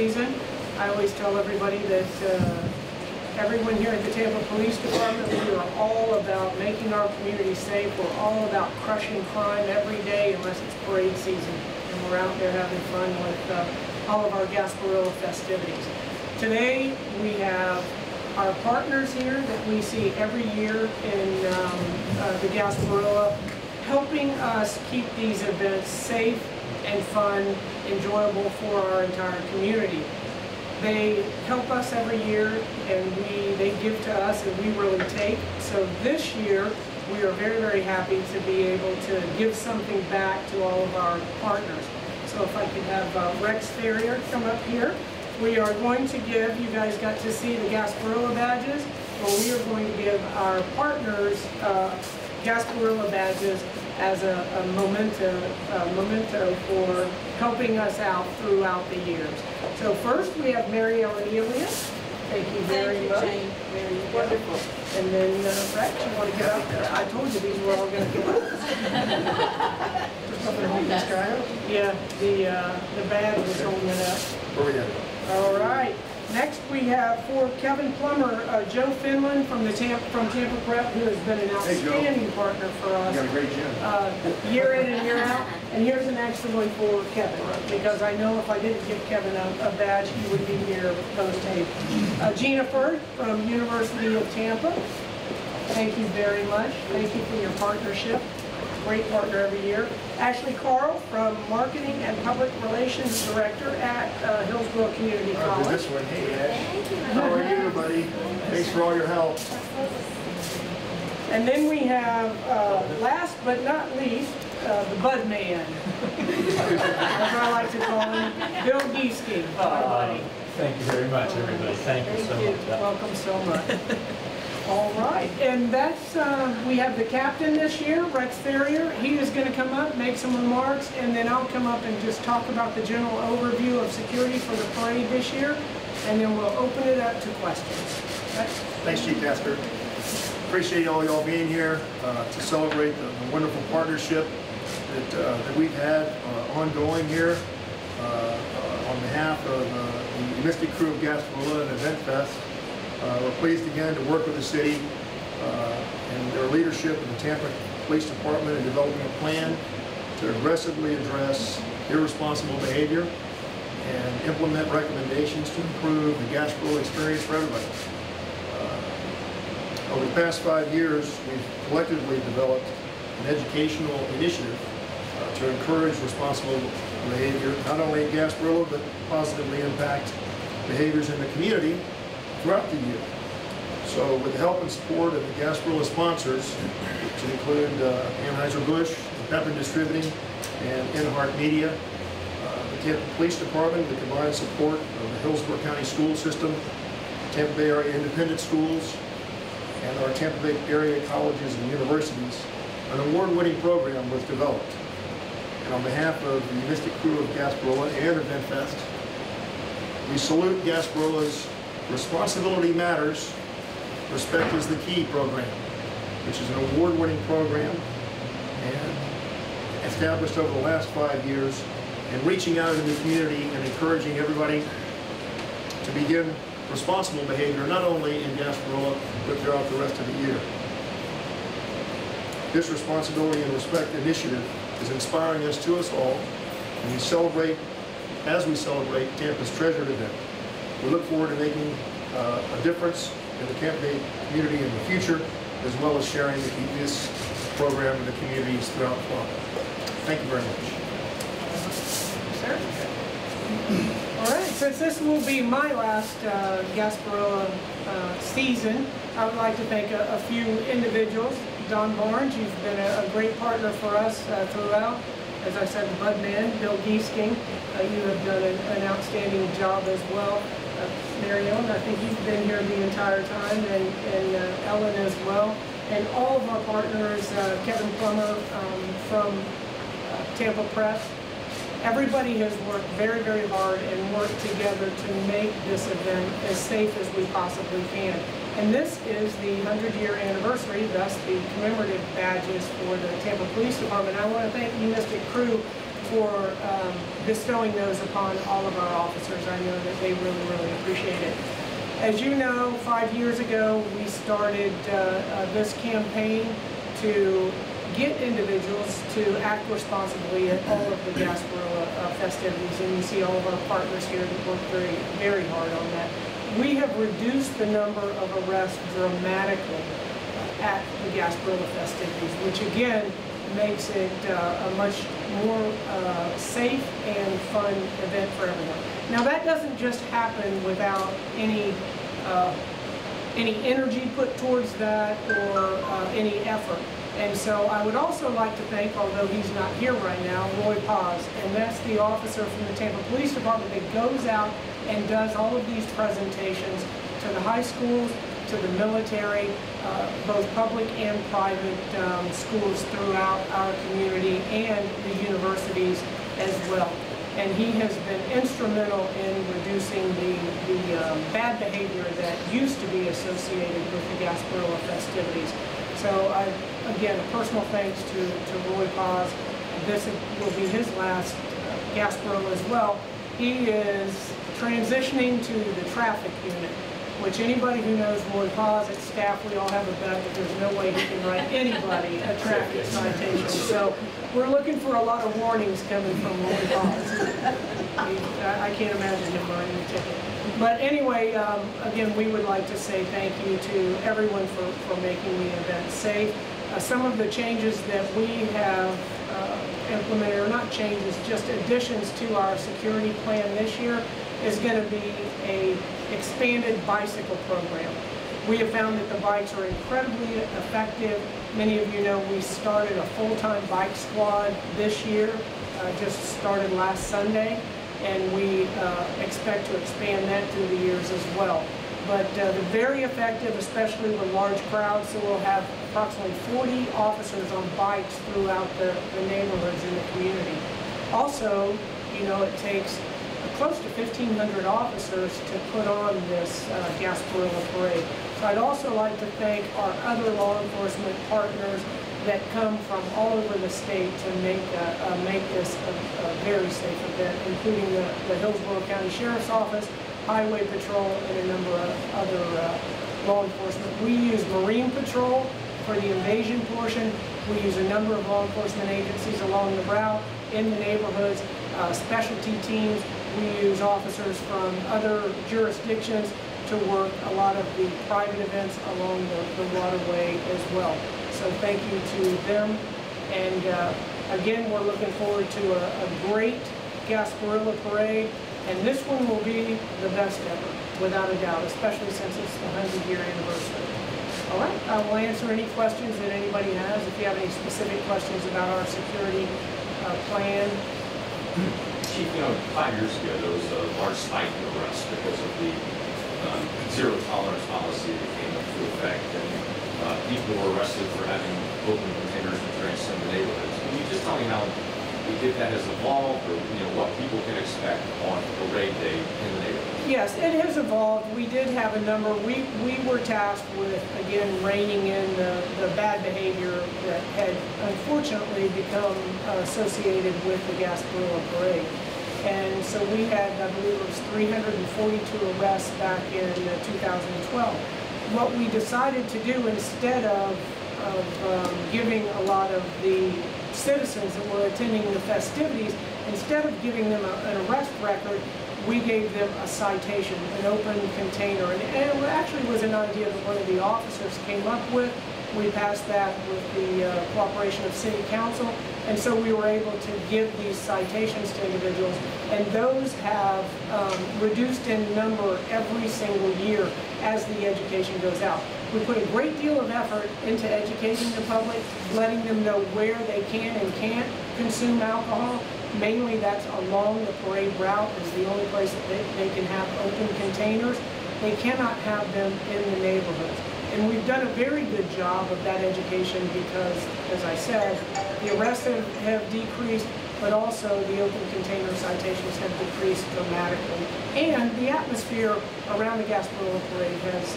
season. I always tell everybody that everyone here at the Tampa Police Department, we are all about making our community safe. We're all about crushing crime every day unless it's parade season. And we're out there having fun with all of our Gasparilla festivities. Today we have our partners here that we see every year in the Gasparilla, helping us keep these events safe and fun, enjoyable for our entire community. They help us every year, and they give to us, and we really take. So this year, we are very, very happy to be able to give something back to all of our partners. So if I could have Rex Ferrier come up here. We are going to give, you guys got to see the Gasparilla badges, but we are going to give our partners Gasparilla badges as a memento for helping us out throughout the years. So first we have Mary Ellen Elias. Thank you very much. Jane. Very wonderful. And then Rex, you want to get up there? I told you these were all going to go up. Yeah, the badge was holding it up. Where we at? All right. Next we have for Kevin Plummer, Joe Finland from Tampa Prep, who has been an outstanding partner for us. You got a great gym. Year in and year out. And here's an extra one for Kevin, because I know if I didn't give Kevin a badge, he would be here post tape. Gina Ford from University of Tampa. Thank you very much. Thank you for your partnership. Great partner every year. Ashley Carl from Marketing and Public Relations Director at Hillsborough Community College. This one. Hey, Ash. How are you, buddy? Thanks for all your help. And then we have, last but not least, the Bud Man, as I like to call him, Bill Giesking. Thank you very much, everybody. Thank you so much. Welcome so much. All right, and that's, we have the captain this year, Rex Ferrier. He is going to come up, make some remarks, and then I'll come up and just talk about the general overview of security for the parade this year, and then we'll open it up to questions. Rex? Thanks, Chief Casper. Appreciate all y'all being here to celebrate the wonderful partnership that we've had ongoing here on behalf of the Mystic crew of Gasparilla and Event Fest. We're pleased again to work with the city and their leadership in the Tampa Police Department in developing a plan to aggressively address irresponsible behavior and implement recommendations to improve the Gasparilla experience for everybody. Over the past 5 years, we've collectively developed an educational initiative to encourage responsible behavior, not only in Gasparilla, but positively impact behaviors in the community throughout the year. So with the help and support of the Gasparilla sponsors, which include Anheuser-Busch, Pepin Distributing, and Enhart Media, the Tampa Police Department, the combined support of the Hillsborough County School System, Tampa Bay Area Independent Schools, and our Tampa Bay area colleges and universities, an award-winning program was developed. And on behalf of the Mystic crew of Gasparilla and Event Fest, we salute Gasparilla's Responsibility Matters, Respect is the Key program, which is an award-winning program and established over the last 5 years, and reaching out into the community and encouraging everybody to begin responsible behavior, not only in Gasparilla, but throughout the rest of the year. This Responsibility and Respect initiative is inspiring us to us all, and we celebrate, as we celebrate Tampa's treasured event. We look forward to making a difference in the Tampa Bay community in the future, as well as sharing to keep this program in the communities throughout Florida. Thank you very much. Sir? All right, since this will be my last Gasparilla season, I would like to thank a few individuals. Don Barnes, you've been a great partner for us throughout. As I said, the Bud Man, Bill Giesking, you have done an outstanding job as well. Mary Ellen, I think you've been here the entire time, and Ellen as well. And all of our partners, Kevin Plummer from Tampa Prep. Everybody has worked very, very hard and worked together to make this event as safe as we possibly can. And this is the 100-year anniversary, thus the commemorative badges for the Tampa Police Department. I want to thank you, Mystic Crew, for bestowing those upon all of our officers. I know that they really, really appreciate it. As you know, 5 years ago, we started this campaign to get individuals to act responsibly at all of the Gasparilla festivities, and you see all of our partners here that work very, very hard on that. We have reduced the number of arrests dramatically at the Gasparilla festivities, which again makes it a much more safe and fun event for everyone. Now that doesn't just happen without any energy put towards that or any effort. And so I would also like to thank, although he's not here right now, Roy Paz, and that's the officer from the Tampa Police Department that goes out and does all of these presentations to the high schools, to the military, both public and private schools throughout our community and the universities as well. And he has been instrumental in reducing the bad behavior that used to be associated with the Gasparilla festivities. So again, a personal thanks to Roy Paz. This will be his last Gasparilla as well. He is transitioning to the traffic unit, which anybody who knows Roy Paz at staff, we all have a bet that there's no way he can write anybody a traffic citation. So we're looking for a lot of warnings coming from Roy Paz. I can't imagine him writing a ticket. But anyway, again, we would like to say thank you to everyone for making the event safe. Some of the changes that we have implemented, or not changes, just additions to our security plan this year, is going to be a expanded bicycle program. We have found that the bikes are incredibly effective. Many of you know we started a full-time bike squad this year, just started last Sunday, and we expect to expand that through the years as well. But they're very effective, especially with large crowds, so we'll have approximately 40 officers on bikes throughout the neighborhoods in the community. Also, you know, it takes close to 1,500 officers to put on this Gasparilla parade. So I'd also like to thank our other law enforcement partners that come from all over the state to make this a very safe event, including the Hillsborough County Sheriff's Office, Highway Patrol, and a number of other law enforcement. We use Marine Patrol for the invasion portion. We use a number of law enforcement agencies along the route, in the neighborhoods, specialty teams. We use officers from other jurisdictions to work a lot of the private events along the waterway as well. So thank you to them. And again, we're looking forward to a great Gasparilla parade. And this one will be the best ever, without a doubt, especially since it's the 100-year anniversary. All right, I will answer any questions that anybody has. If you have any specific questions about our security plan. Chief, you know, 5 years ago, there was a large spike in arrests because of the zero tolerance policy that came into effect, and people were arrested for having open containers and drinks in the neighborhoods. Can you just tell me how, if that has evolved, or you know, what people can expect on parade day in the neighborhood? Yes, it has evolved. We did have a number. We were tasked with, again, reining in the bad behavior that had unfortunately become associated with the Gasparilla parade. And so we had, I believe it was 342 arrests back in 2012. What we decided to do, instead of giving a lot of the citizens that were attending the festivities, instead of giving them an arrest record, we gave them a citation, an open container. And it actually was an idea that one of the officers came up with. We passed that with the cooperation of City Council, and so we were able to give these citations to individuals, and those have reduced in number every single year as the education goes out. We put a great deal of effort into educating the public, letting them know where they can and can't consume alcohol. Mainly that's along the parade route is the only place that they can have open containers. They cannot have them in the neighborhoods. And we've done a very good job of that education because, as I said, the arrests have decreased, but also the open container citations have decreased dramatically. And the atmosphere around the Gasparilla parade has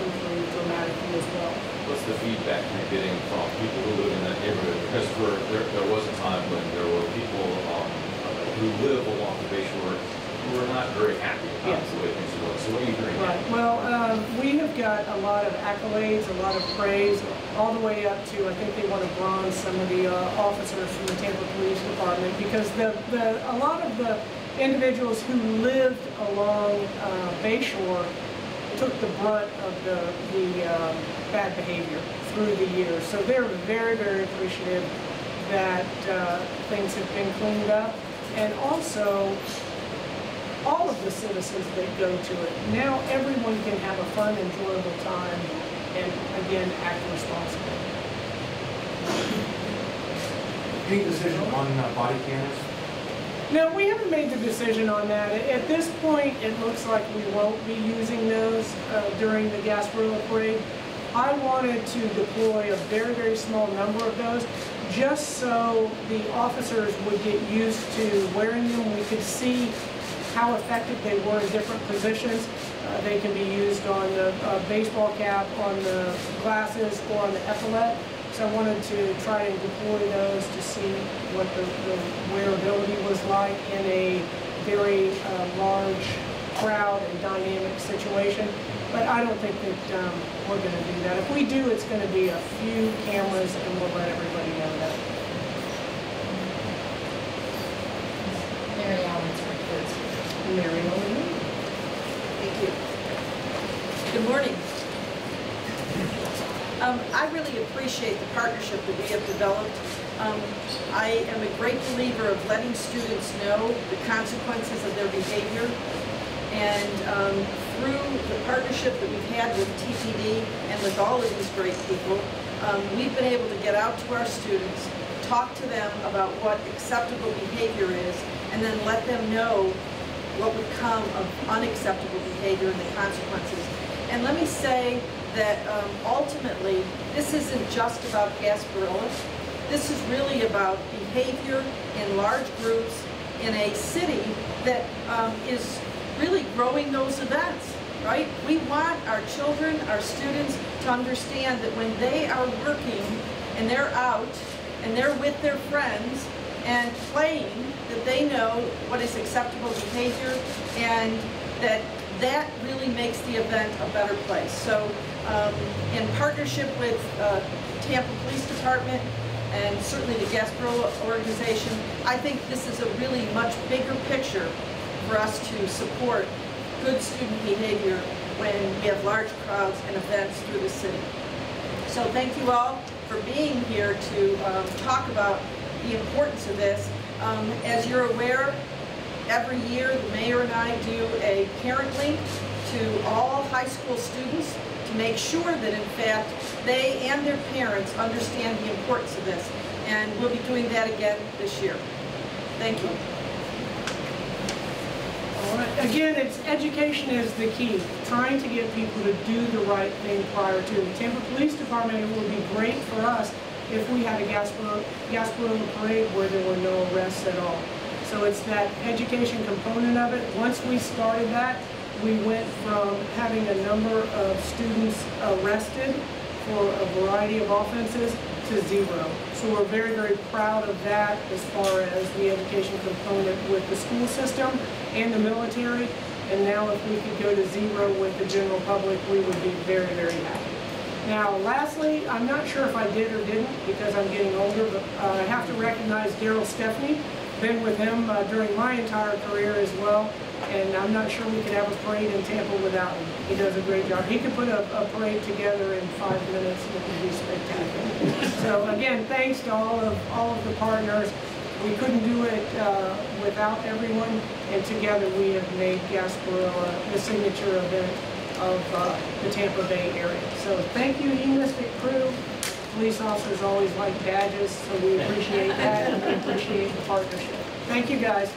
improved dramatically as well. Was the feedback you're getting from people who live in that neighborhood? Because there was a time when there were people who live along the Bay Shore who are not very happy about the way things are going. So what are you hearing? Right. Well, we have got a lot of accolades, a lot of praise, all the way up to, I think they want to bronze some of the officers from the Tampa Police Department, because a lot of the individuals who lived along Bay Shore took the brunt of the bad behavior through the years. So they're very, very appreciative that things have been cleaned up. And also, all of the citizens that go to it, now everyone can have a fun, enjoyable time and, again, act responsibly. Any decision on body cameras? No, we haven't made the decision on that. At this point, it looks like we won't be using those during the Gasparilla Parade. I wanted to deploy a very, very small number of those, just so the officers would get used to wearing them. We could see how effective they were in different positions. They can be used on the baseball cap, on the glasses, or on the epaulette. So I wanted to try and deploy those to see what the wearability was like in a very large crowd and dynamic situation. But I don't think that we're going to do that. If we do, it's going to be a few cameras, and we'll let everybody know that. Mary Allen's report. Mary Ellen. Thank you. Good morning. I really appreciate the partnership that we have developed. I am a great believer of letting students know the consequences of their behavior. And through the partnership that we've had with TPD and with all of these great people, we've been able to get out to our students, talk to them about what acceptable behavior is, and then let them know what would come of unacceptable behavior and the consequences. And let me say that ultimately, this isn't just about Gasparilla. This is really about behavior in large groups in a city that is really growing those events, right? We want our children, our students to understand that when they are working and they're out and they're with their friends and playing, that they know what is acceptable behavior, and that really makes the event a better place. So in partnership with Tampa Police Department and certainly the Gasparilla organization, I think this is a really much bigger picture for us to support good student behavior when we have large crowds and events through the city. So thank you all for being here to talk about the importance of this. As you're aware, every year the mayor and I do a parent link to all high school students to make sure that in fact they and their parents understand the importance of this. And we'll be doing that again this year. Thank you. All right. Again, education is the key. Trying to get people to do the right thing prior to. The Tampa Police Department, it would be great for us if we had a Gasparilla parade where there were no arrests at all. So it's that education component of it. Once we started that, we went from having a number of students arrested for a variety of offenses to 0. So we're very, very proud of that as far as the education component with the school system and the military. And now if we could go to 0 with the general public, we would be very, very happy. Now, lastly, I'm not sure if I did or didn't because I'm getting older, but I have to recognize Daryl Stephanie. Been with him during my entire career as well, and I'm not sure we could have a parade in Tampa without him. He does a great job. He could put a parade together in 5 minutes, and it would be spectacular. So again, thanks to all of the partners. We couldn't do it without everyone, and together we have made Gasparilla the signature event of the Tampa Bay area. So thank you, E-Mystic crew. Police officers always like badges, so we appreciate that, and we appreciate the partnership. Thank you, guys.